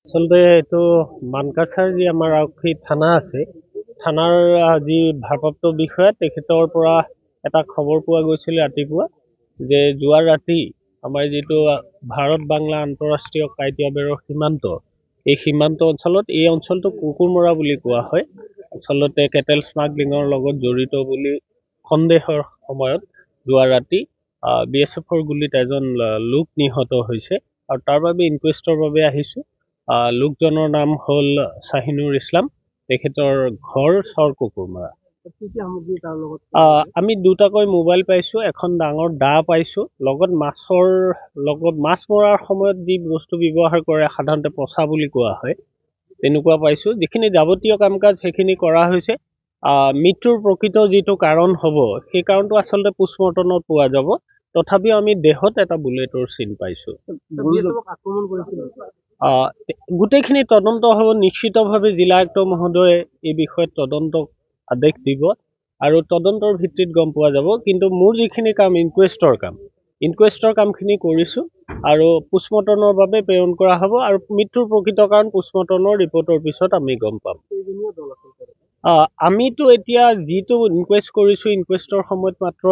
আচলতে এইটো মানকাছাৰ যি আমাৰ আৰক্ষী থানা আছে, থানাৰ যি ভাৰপ্ৰাপ্ত বিষয়া তেখেতৰ পৰা এটা খবৰ পোৱা গৈছিল ৰাতিপুৱা যে যোৱা ৰাতি আমাৰ যিটো ভাৰত বাংলা আন্তঃৰাষ্ট্ৰীয় কাঁইটীয়া বেৰৰ সীমান্ত, এই সীমান্ত অঞ্চলত এই অঞ্চলটো কুকুৰমৰা বুলি কোৱা হয়। আচলতে কেটেল স্মাগলিঙৰ লগত জড়িত বুলি সন্দেহৰ সময়ত যোৱা ৰাতি BSFৰ গুলিত এজন লোক নিহত হৈছে আৰু তাৰ বাবে ইনকুৱেষ্টৰ বাবে আহিছোঁ। লোকজনৰ নাম হ'ল শ্বাহিনুৰ ইছলাম, তেখেতৰ ঘৰ চৰ কুকুৰমৰা। আমি দুটাকৈ মোবাইল পাইছোঁ, এখন ডাঙৰ দা পাইছোঁ, লগত মাছ মৰাৰ সময়ত যি বস্তু ব্যৱহাৰ কৰে সাধাৰণতে পচা বুলি কোৱা হয় তেনেকুৱা পাইছোঁ। যিখিনি যাৱতীয় কাম কাজ সেইখিনি কৰা হৈছে। মৃত্যুৰ প্ৰকৃত যিটো কাৰণ হ'ব সেই কাৰণটো আচলতে পোষ্টমৰ্টমত পোৱা যাব। তথাপিও আমি দেহত এটা বুলেটৰ চিন পাইছোঁ। গোটেইখিনি তদন্ত হ'ব। নিশ্চিতভাৱে জিলা আয়ুক্ত মহোদয়ে এই বিষয়ত তদন্ত আদেশ দিব আৰু তদন্তৰ ভিত্তিত গম পোৱা যাব। কিন্তু মোৰ যিখিনি কাম ইনকুৱেষ্টৰ কামখিনি কৰিছোঁ আৰু পোষ্টমৰ্টমৰ বাবে প্ৰেৰণ কৰা হ'ব আৰু মৃত্যুৰ প্ৰকৃত কাৰণ পোষ্টমৰ্টমৰ ৰিপৰ্টৰ পিছত আমি গম পাম। আমিতো এতিয়া যিটো ইনকুৱেষ্ট কৰিছোঁ, ইনকুৱেষ্টৰ সময়ত মাত্ৰ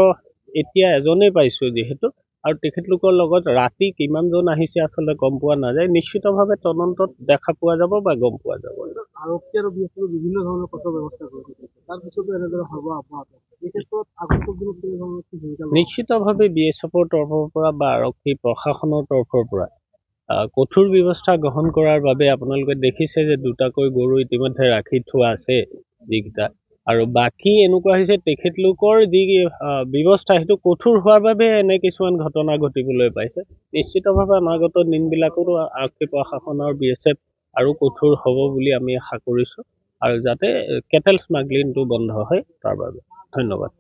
এতিয়া এজনেই পাইছোঁ যিহেতু, আৰু তেখেতলোকৰ লগত ৰাতি কিমানজন আহিছে আচলতে গম পোৱা নাযায়। নিশ্চিতভাৱে তদন্তত দেখা পোৱা যাব বা গম পোৱা যাব। আৰক্ষী আৰু BSF বিভিন্ন ধৰণৰ কঠোৰ ব্যৱস্থা কৰিছে, তাৰপিছতো এনেদৰে হ'ব নিশ্চিতভাৱে BSFৰ তৰফৰ পৰা বা আৰক্ষী প্ৰশাসনৰ তৰফৰ পৰা কঠোৰ ব্যৱস্থা গ্ৰহণ কৰাৰ বাবে আপোনালোকে দেখিছে যে দুটাকৈ গৰু ইতিমধ্যে ৰাখি থোৱা আছে যিকেইটা, আৰু বাকী এনেকুৱা হৈছে তেখেতলোকৰ যি ব্যৱস্থা সেইটো কঠোৰ হোৱাৰ বাবে এনে কিছুমান ঘটনা ঘটিবলৈ পাইছে। নিশ্চিতভাৱে অনাগত দিনবিলাকতো আৰক্ষী প্ৰশাসনৰ BSF আৰু কঠোৰ হ'ব বুলি আমি আশা কৰিছোঁ, আৰু যাতে কেটেল স্মাগলিংটো বন্ধ হয় তাৰ বাবে। ধন্যবাদ।